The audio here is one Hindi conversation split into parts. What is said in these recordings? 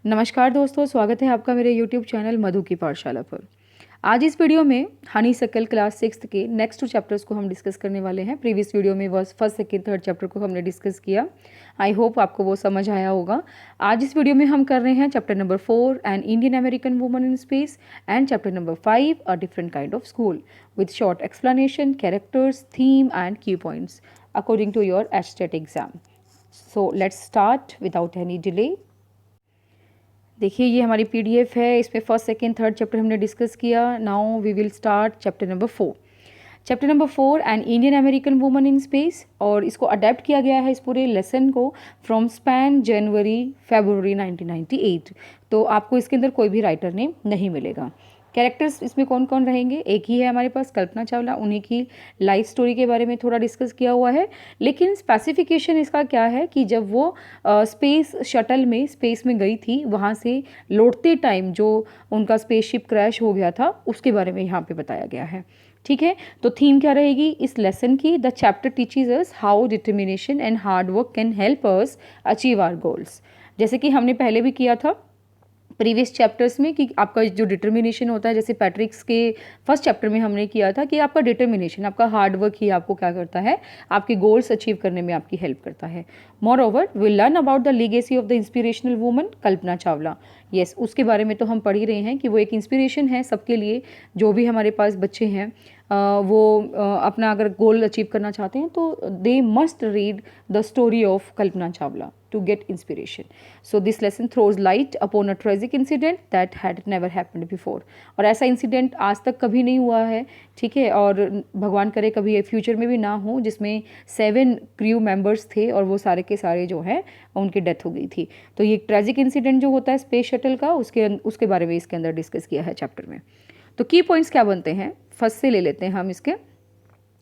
नमस्कार दोस्तों, स्वागत है आपका मेरे YouTube चैनल मधु की पाठशाला पर। आज इस वीडियो में हनीसक्कल क्लास 6 के नेक्स्ट 2 चैप्टर्स को हम डिस्कस करने वाले हैं। प्रीवियस वीडियो में बस फर्स्ट सेकंड थर्ड चैप्टर को हमने डिस्कस किया। आई होप आपको वो समझ आया होगा। आज इस वीडियो में हम कर रहे हैं chapter number 4 an Indian American woman in space and chapter number 5 a different kind of school with short explanation, characters, theme and key points according to your HTET exam. So let's start without any delay. देखिए ये हमारी पीडीएफ है, इसमें फर्स्ट सेकंड थर्ड चैप्टर हमने डिस्कस किया। Now we will start chapter number 4। Chapter number 4 an Indian American woman in space, और इसको अडेप्ट किया गया है इस पूरे लेसन को फ्रॉम स्पैन जनवरी फरवरी 1998। तो आपको इसके अंदर कोई भी राइटर नेम नहीं मिलेगा। कैरेक्टर्स इसमें कौन कौन रहेंगे, एक ही है हमारे पास कल्पना चावला, उन्हीं की लाइफ स्टोरी के बारे में थोड़ा डिस्कस किया हुआ है। लेकिन स्पेसिफिकेशन इसका क्या है कि जब वो स्पेस शटल में स्पेस में गई थी, वहाँ से लौटते टाइम जो उनका स्पेसशिप क्रैश हो गया था उसके बारे में यहाँ पे बताया गया है। ठीक है, तो थीम क्या रहेगी इस लेसन की? The chapter teaches us how determination and hard work can help us achieve our goals. जैसे कि हमने पहले भी किया था प्रीवियस चैप्टर्स में कि आपका जो डिटर्मिनेशन होता है, जैसे पैट्रिक्स के फर्स्ट चैप्टर में हमने किया था कि आपका डिटर्मिनेशन, आपका हार्ड वर्क ही आपको क्या करता है, आपके गोल्स अचीव करने में आपकी हेल्प करता है। More over will learn about the legacy of the inspirational woman Kalpana Chawla. Yes, उसके बारे में तो हम पढ़ ही रहे हैं कि वो एक इंस्पिरेशन है सबके लिए। जो भी हमारे पास बच्चे हैं वो अपना अगर गोल अचीव करना चाहते हैं तो they must read the story of Kalpana Chawla to get inspiration. So this lesson throws light upon a tragic incident that had never happened before. और ऐसा इंसिडेंट आज तक कभी नहीं हुआ है, ठीक है, और भगवान करे कभी फ्यूचर में भी ना हो, जिसमें 7 क्रू मेंबर्स थे और वो सारे के सारे जो है उनकी डेथ हो गई थी। तो ये ट्रेजिक इंसिडेंट जो होता है स्पेस शटल का, उसके बारे में इसके अंदर डिस्कस किया है चैप्टर में। तो की पॉइंट्स क्या बनते हैं, फर्स्ट से ले लेते हैं हम इसके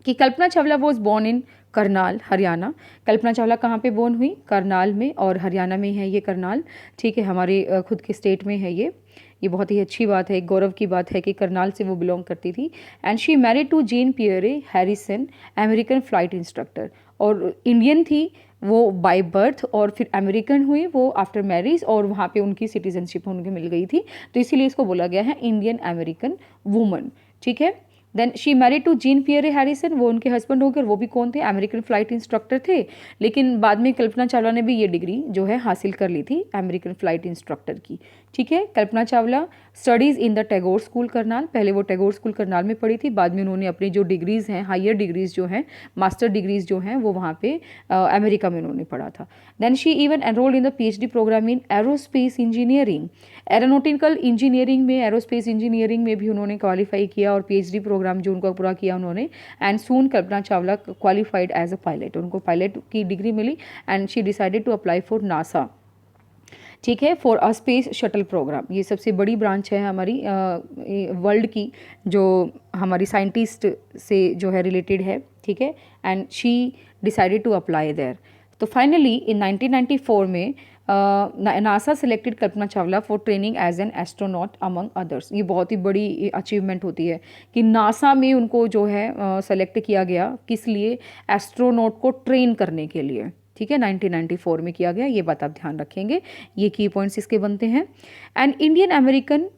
कि Kalpana Chawla was born in Karnal, Haryana. Kalpana Chawla कहाँ पे बोर्न हुई? करनाल में, और हरियाणा में है ये करनाल, ठीक है, हमारे खुद के स्टेट में है ये बहुत ही अच्छी बात है, एक गौरव की बात है कि करनाल से वो बिलोंग करती थी। And she married to Jean Pierre Harrison, American flight instructor. और इंडियन थी वो बाय बर्थ, और फिर अमेरिकन हुई वो आफ्टर मैरिज, और वहाँ पे उनकी सिटीजनशिप उनको मिल गई थी, तो इसीलिए इसको बोला गया है इंडियन अमेरिकन वुमन। ठीक है, then she married to Jean Pierre Harrison, वो उनके हस्बैंड हो गए। वो भी कौन थे? अमेरिकन फ्लाइट इंस्ट्रक्टर थे। लेकिन बाद में कल्पना चावला ने भी ये डिग्री जो है हासिल कर ली थी अमेरिकन फ्लाइट इंस्ट्रक्टर की। ठीक है, Kalpana Chawla studies in the Tagore school Karnal, पहले वो टैगोर स्कूल करनाल में पढ़ी थी, बाद में उन्होंने अपनी जो डिग्रीज़ हैं, हायर डिग्रीज़ जो हैं, मास्टर डिग्रीज़ जो हैं, वो वहाँ पे अमेरिका में उन्होंने पढ़ा था। Then she even enrolled in the PhD program in aerospace engineering, aeronautical engineering में, एरोस्पेस इंजीनियरिंग में भी उन्होंने क्वालिफाई किया, और PhD प्रोग्राम जो उनका पूरा किया उन्होंने। And soon Kalpana Chawla qualified as a pilot, उनको पायलट की डिग्री मिली, and she decided to apply for NASA, ठीक है, for a space shuttle program. ये सबसे बड़ी ब्रांच है हमारी वर्ल्ड की, जो हमारी साइंटिस्ट से जो है रिलेटेड है, ठीक है, and she decided to apply there. तो फाइनली इन 1994 में NASA selected Kalpana Chawla for training as an astronaut among others. ये बहुत ही बड़ी अचीवमेंट होती है कि नासा में उनको जो है सेलेक्ट किया गया, किस लिए? एस्ट्रोनॉट को ट्रेन करने के लिए, ठीक है, 1994 में किया गया। ये बात आप ध्यान रखेंगे, ये की पॉइंट्स इसके बनते हैं। And Indian American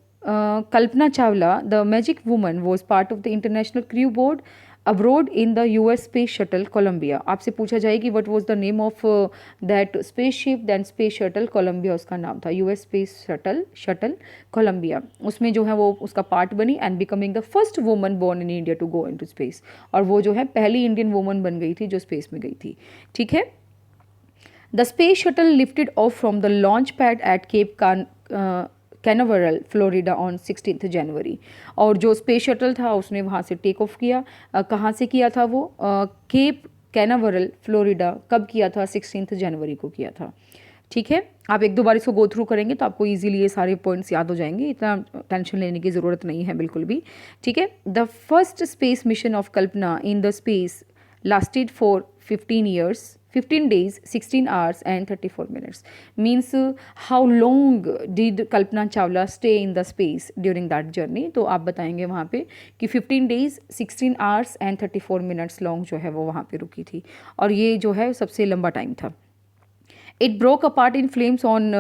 Kalpana Chawla the magic woman was part of the international crew board abroad in the US space shuttle Columbia. आपसे पूछा जाए कि what was the name of that spaceship, than space shuttle Columbia उसका नाम था, US स्पेस शटल कोलंबिया। उसमें जो है वो उसका पार्ट बनी, and becoming the first woman born in India to go into space. और वो जो है पहली इंडियन वुमन बन गई थी जो स्पेस में गई थी। ठीक है, the space shuttle lifted off from the launch pad at Cape Canaveral Florida on 16 January. और जो स्पेस शटल था उसने वहाँ से टेक ऑफ किया। कहाँ से किया था वो? Cape Canaveral Florida. कब किया था? 16 जनवरी को किया था। ठीक है, आप एक दो बार इसको गो थ्रू करेंगे तो आपको इजीली ये सारे पॉइंट्स याद हो जाएंगे, इतना टेंशन लेने की ज़रूरत नहीं है बिल्कुल भी। ठीक है, the first space mission of Kalpana in the space lasted for 15 years, 15 days, 16 hours and 34 minutes. Means how long did Kalpana Chawla stay in the space during that journey? तो आप बताएंगे वहाँ पे कि 15 days, 16 hours and 34 minutes long जो है वो वहाँ पे रुकी थी, और ये जो है सबसे लंबा टाइम था। It broke apart in flames on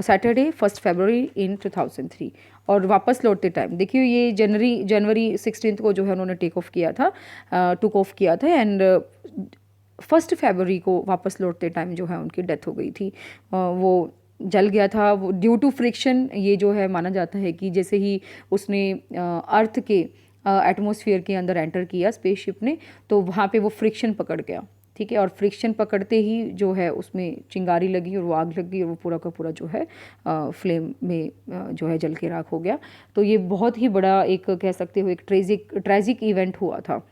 Saturday 1 फरवरी इन 2003। और वापस लौटते टाइम देखिए ये जनवरी 16 को जो है उन्होंने टुक ऑफ किया था एंड 1 फरवरी को वापस लौटते टाइम जो है उनकी डेथ हो गई थी। वो जल गया था वो ड्यू टू फ्रिक्शन। ये जो है माना जाता है कि जैसे ही उसने अर्थ के एटमॉस्फेयर के अंदर एंटर किया स्पेसशिप ने, तो वहाँ पे वो फ्रिक्शन पकड़ गया, ठीक है। और फ्रिक्शन पकड़ते ही जो है उसमें चिंगारी लगी और वो आग लगी और वो पूरा का पूरा जो है फ्लेम में जो है जल के राख हो गया। तो ये बहुत ही बड़ा एक कह सकते हो एक ट्रेजिक इवेंट हुआ था,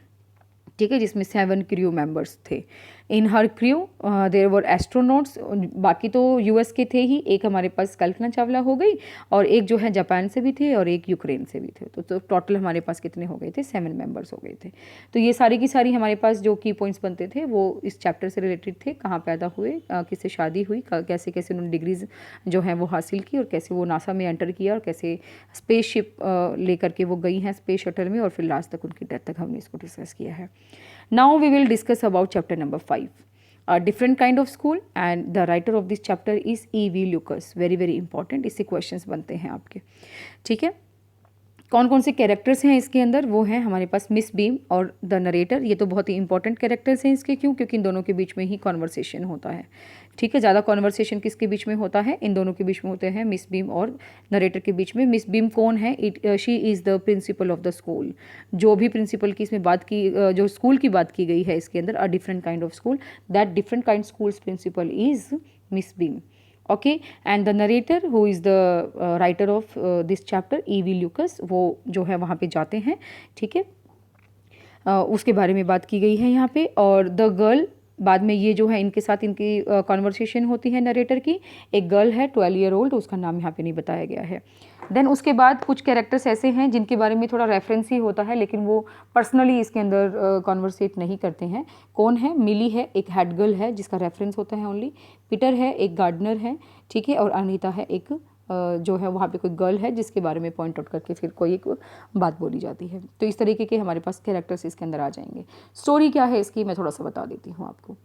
ठीक है, जिसमें 7 क्रू मेंबर्स थे। इन हर क्रू देयर वर एस्ट्रोनॉट्स, बाकी तो यूएस के थे ही, एक हमारे पास कल्पना चावला हो गई और एक जो है जापान से भी थे और एक यूक्रेन से भी थे। तो टोटल हमारे पास कितने हो गए थे, 7 मेंबर्स हो गए थे। तो ये सारी की सारी हमारे पास जो की पॉइंट्स बनते थे वो इस चैप्टर से रिलेटेड थे। कहाँ पैदा हुए, किससे शादी हुई, कैसे कैसे उन्होंने डिग्रीज जो हैं वो हासिल की और कैसे वो नासा में एंटर किया और कैसे स्पेसशिप लेकर के वो गई हैं स्पेस शटल में और फिर लास्ट तक उनकी डेथ तक हमने इसको डिस्कस किया है। Now we will discuss about chapter number 5, a different kind of school, and the writer of this chapter is E.V. Lucas. very important, इससे questions बनते हैं आपके, ठीक है। कौन कौन से कैरेक्टर्स हैं इसके अंदर, वो हैं हमारे पास मिस बीम और द नरेटर। ये तो बहुत ही इंपॉर्टेंट कैरेक्टर्स हैं इसके, क्यों, क्योंकि इन दोनों के बीच में ही कॉन्वर्सेशन होता है, ठीक है। ज़्यादा कॉन्वर्सेशन किसके बीच में होता है, इन दोनों के बीच में होते हैं, मिस बीम और नरेटर के बीच में। मिस बीम कौन है, she is the principle of the school. जो भी प्रिंसिपल की इसमें बात की, जो स्कूल की बात की गई है इसके अंदर, a different kind of school, that different kind schools principal is miss Beam, okay. And the narrator who is the writer of this chapter E.V. Lucas, वो जो है वहाँ पे जाते हैं, ठीक है। उसके बारे में बात की गई है यहाँ पे। और द गर्ल, बाद में ये जो है इनके साथ इनकी कॉन्वर्सेशन होती है नरेटर की। एक गर्ल है 12 ईयर ओल्ड, उसका नाम यहाँ पे नहीं बताया गया है। देन उसके बाद कुछ कैरेक्टर्स ऐसे हैं जिनके बारे में थोड़ा रेफरेंस ही होता है, लेकिन वो पर्सनली इसके अंदर कॉन्वर्सेट नहीं करते हैं। कौन है, मिली है, एक हेड गर्ल है जिसका रेफरेंस होता है ओनली, पीटर है, एक गार्डनर है, ठीक है, और अनीता है, एक जो है वहाँ पे कोई गर्ल है जिसके बारे में पॉइंट आउट करके फिर कोई एक बात बोली जाती है। तो इस तरीके के हमारे पास कैरेक्टर्स इसके अंदर आ जाएंगे। स्टोरी क्या है इसकी मैं थोड़ा सा बता देती हूँ आपको।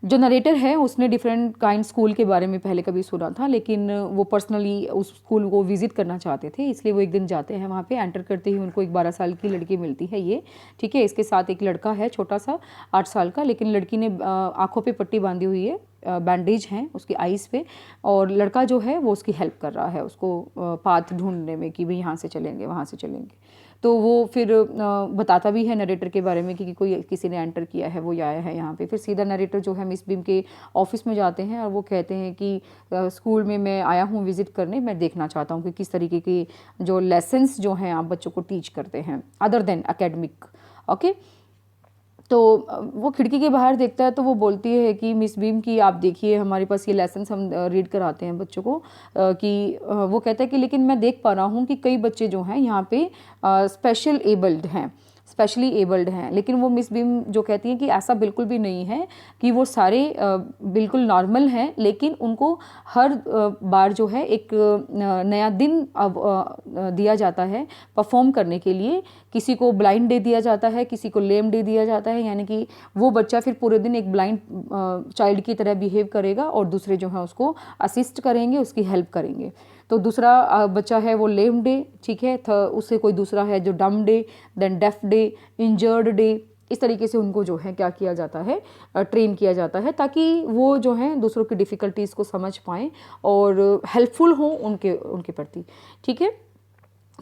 जो नरेटर है उसने डिफरेंट काइंड स्कूल के बारे में पहले कभी सुना था, लेकिन वो पर्सनली उस स्कूल को विजिट करना चाहते थे, इसलिए वो एक दिन जाते हैं वहाँ पे। एंटर करते ही उनको एक 12 साल की लड़की मिलती है ये, ठीक है। इसके साथ एक लड़का है छोटा सा 8 साल का, लेकिन लड़की ने आँखों पे पट्टी बांधी हुई है, बैंडेज हैं उसकी आइज़ पे, और लड़का जो है वो उसकी हेल्प कर रहा है उसको पाथ ढूंढने में कि भाई यहाँ से चलेंगे वहाँ से चलेंगे। तो वो फिर बताता भी है नरेटर के बारे में कि कोई किसी ने एंटर किया है, वो आया है यहाँ पे। फिर सीधा नरेटर जो है मिस बीम के ऑफिस में जाते हैं और वो कहते हैं कि स्कूल में मैं आया हूँ विज़िट करने, मैं देखना चाहता हूँ कि किस तरीके की जो लेसन्स जो हैं आप बच्चों को टीच करते हैं अदर देन एकेडमिक, ओके। तो वो खिड़की के बाहर देखता है तो वो बोलती है कि मिस बीम की आप देखिए हमारे पास ये लेसन्स हम रीड कराते हैं बच्चों को, कि वो कहता है कि लेकिन मैं देख पा रहा हूँ कि कई बच्चे जो हैं यहाँ पे स्पेशली एबल्ड हैं। लेकिन वो मिस बीम जो कहती हैं कि ऐसा बिल्कुल भी नहीं है, कि वो सारे बिल्कुल नॉर्मल हैं, लेकिन उनको हर बार जो है एक नया दिन अब दिया जाता है परफॉर्म करने के लिए। किसी को ब्लाइंड डे दिया जाता है, किसी को लेम डे दिया जाता है, यानी कि वो बच्चा फिर पूरे दिन एक ब्लाइंड चाइल्ड की तरह बिहेव करेगा और दूसरे जो है उसको असिस्ट करेंगे, उसकी हेल्प करेंगे। तो दूसरा बच्चा है वो लेम डे, ठीक है, उससे कोई दूसरा है जो dumb day, then deaf day, injured day. इस तरीके से उनको जो है क्या किया जाता है, ट्रेन किया जाता है, ताकि वो जो है दूसरों की डिफ़िकल्टीज़ को समझ पाएँ और हेल्पफुल हों उनके प्रति, ठीक है।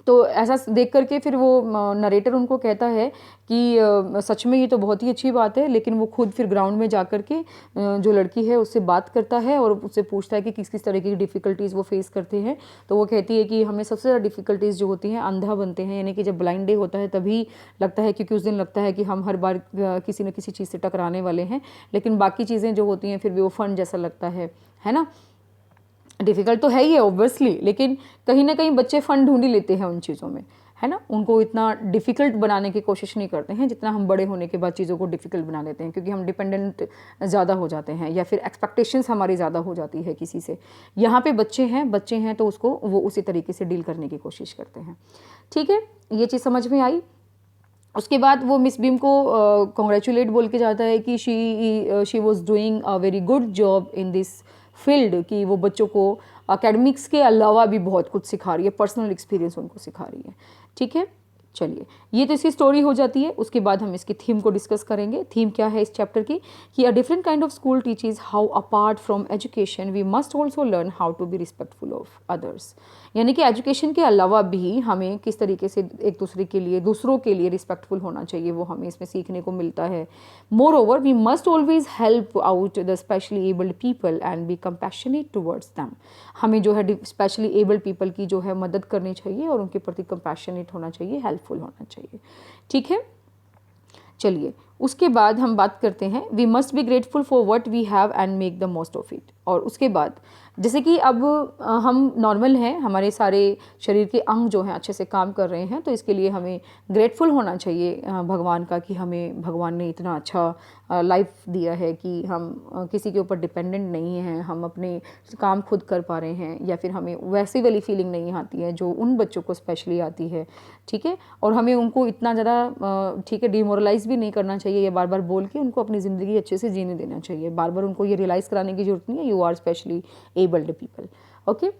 तो ऐसा देख करके फिर वो नरेटर उनको कहता है कि सच में ये तो बहुत ही अच्छी बात है, लेकिन वो खुद फिर ग्राउंड में जा कर के जो लड़की है उससे बात करता है और उससे पूछता है कि किस किस तरीके की डिफ़िकल्टीज़ वो फेस करते हैं। तो वो कहती है कि हमें सबसे ज़्यादा डिफ़िकल्टीज़ जो होती हैं अंधा बनते हैं, यानी कि जब ब्लाइंड डे होता है तभी लगता है, क्योंकि उस दिन लगता है कि हम हर बार किसी न किसी चीज़ से टकराने वाले हैं, लेकिन बाकी चीज़ें जो होती हैं फिर भी वो फन जैसा लगता है ना। डिफ़िकल्ट तो है ही है ऑब्वियसली, लेकिन कहीं ना कहीं बच्चे फ़न ढूंढ ही लेते हैं उन चीज़ों में, है ना। उनको इतना डिफ़िकल्ट बनाने की कोशिश नहीं करते हैं जितना हम बड़े होने के बाद चीज़ों को डिफ़िकल्ट बना लेते हैं, क्योंकि हम डिपेंडेंट ज़्यादा हो जाते हैं या फिर एक्सपेक्टेशंस हमारी ज़्यादा हो जाती है किसी से। यहाँ पे बच्चे हैं तो उसको वो उसी तरीके से डील करने की कोशिश करते हैं, ठीक है। ये चीज़ समझ में आई। उसके बाद वो मिस बीम को कॉन्ग्रेचुलेट बोल के जाता है कि she was doing a very good job in this field, कि वो बच्चों को एकेडमिक्स के अलावा भी बहुत कुछ सिखा रही है, पर्सनल एक्सपीरियंस उनको सिखा रही है। ठीक है, चलिए ये तो इसकी स्टोरी हो जाती है। उसके बाद हम इसकी थीम को डिस्कस करेंगे। थीम क्या है इस चैप्टर की, कि a different kind of school teaches how apart from education we must also learn how to be respectful of others. यानी कि एजुकेशन के अलावा भी हमें किस तरीके से एक दूसरे के लिए, दूसरों के लिए रिस्पेक्टफुल होना चाहिए, वो हमें इसमें सीखने को मिलता है। Moreover we must always help out the specially abled people and be compassionate towards them. हमें जो है स्पेशली एबल्ड पीपल की जो है मदद करनी चाहिए और उनके प्रति कंपैशनेट होना चाहिए, हेल्पफुल होना चाहिए। ठीक है, चलिए उसके बाद हम बात करते हैं we must be grateful for what we have and make the most of it. और उसके बाद जैसे कि अब हम नॉर्मल हैं, हमारे सारे शरीर के अंग जो हैं अच्छे से काम कर रहे हैं, तो इसके लिए हमें ग्रेटफुल होना चाहिए भगवान का, कि हमें भगवान ने इतना अच्छा लाइफ दिया है कि हम किसी के ऊपर डिपेंडेंट नहीं हैं, हम अपने काम खुद कर पा रहे हैं, या फिर हमें वैसी वाली फीलिंग नहीं आती है जो उन बच्चों को स्पेशली आती है। ठीक है, और हमें उनको इतना ज़्यादा ठीक है डिमोरलाइज भी नहीं करना चाहिए, ये बार बार बोल के उनको अपनी ज़िंदगी अच्छे से जीने देना चाहिए। बार बार उनको ये रियलाइज़ कराने की जरूरत नहीं है you are specially abled people. Okay,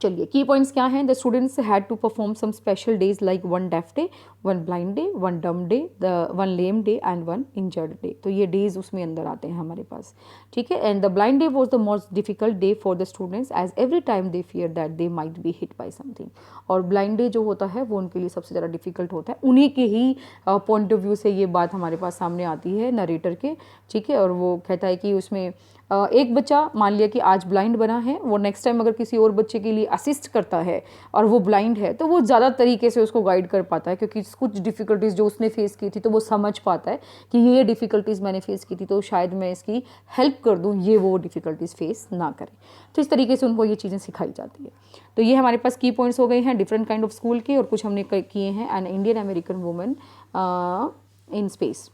चलिए की पॉइंट्स क्या हैं। The students had to perform some special days like one deaf day, one blind day, one dumb day, one lame day and one injured day. तो ये डेज उसमें अंदर आते हैं हमारे पास। ठीक है, and the blind day was the most difficult day for the students as every time they fear that they might be hit by something. और ब्लाइंड डे जो होता है वो उनके लिए सबसे ज़्यादा डिफिकल्ट होता है। उन्हीं के ही पॉइंट ऑफ व्यू से ये बात हमारे पास सामने आती है नरेटर के। ठीक है, और वो कहता है कि उसमें एक बच्चा मान लिया कि आज ब्लाइंड बना है, वो नेक्स्ट टाइम अगर किसी और बच्चे के लिए असिस्ट करता है और वो ब्लाइंड है, तो वो ज़्यादा तरीके से उसको गाइड कर पाता है, क्योंकि कुछ डिफ़िकल्टीज़ जो उसने फेस की थी तो वो समझ पाता है कि ये डिफ़िकल्टीज़ मैंने फेस की थी, तो शायद मैं इसकी हेल्प कर दूँ, ये वो डिफ़िकल्टीज़ फेस ना करे। तो इस तरीके से उनको ये चीज़ें सिखाई जाती है। तो ये हमारे पास की पॉइंट्स हो गए हैं डिफरेंट काइंड ऑफ स्कूल के, और कुछ हमने किए हैं N Indian American woman in space.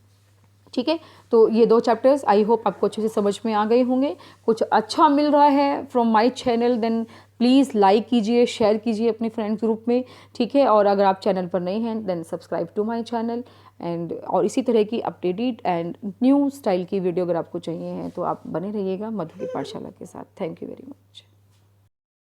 ठीक है, तो ये 2 चैप्टर्स आई होप आपको अच्छे से समझ में आ गए होंगे। कुछ अच्छा मिल रहा है from my channel then please like कीजिए, शेयर कीजिए अपने फ्रेंड्स ग्रुप में। ठीक है, और अगर आप चैनल पर नए हैं then subscribe to my channel and और इसी तरह की अपडेटेड एंड न्यू स्टाइल की वीडियो अगर आपको चाहिए हैं तो आप बने रहिएगा मधु की पाठशाला के साथ। Thank you very much.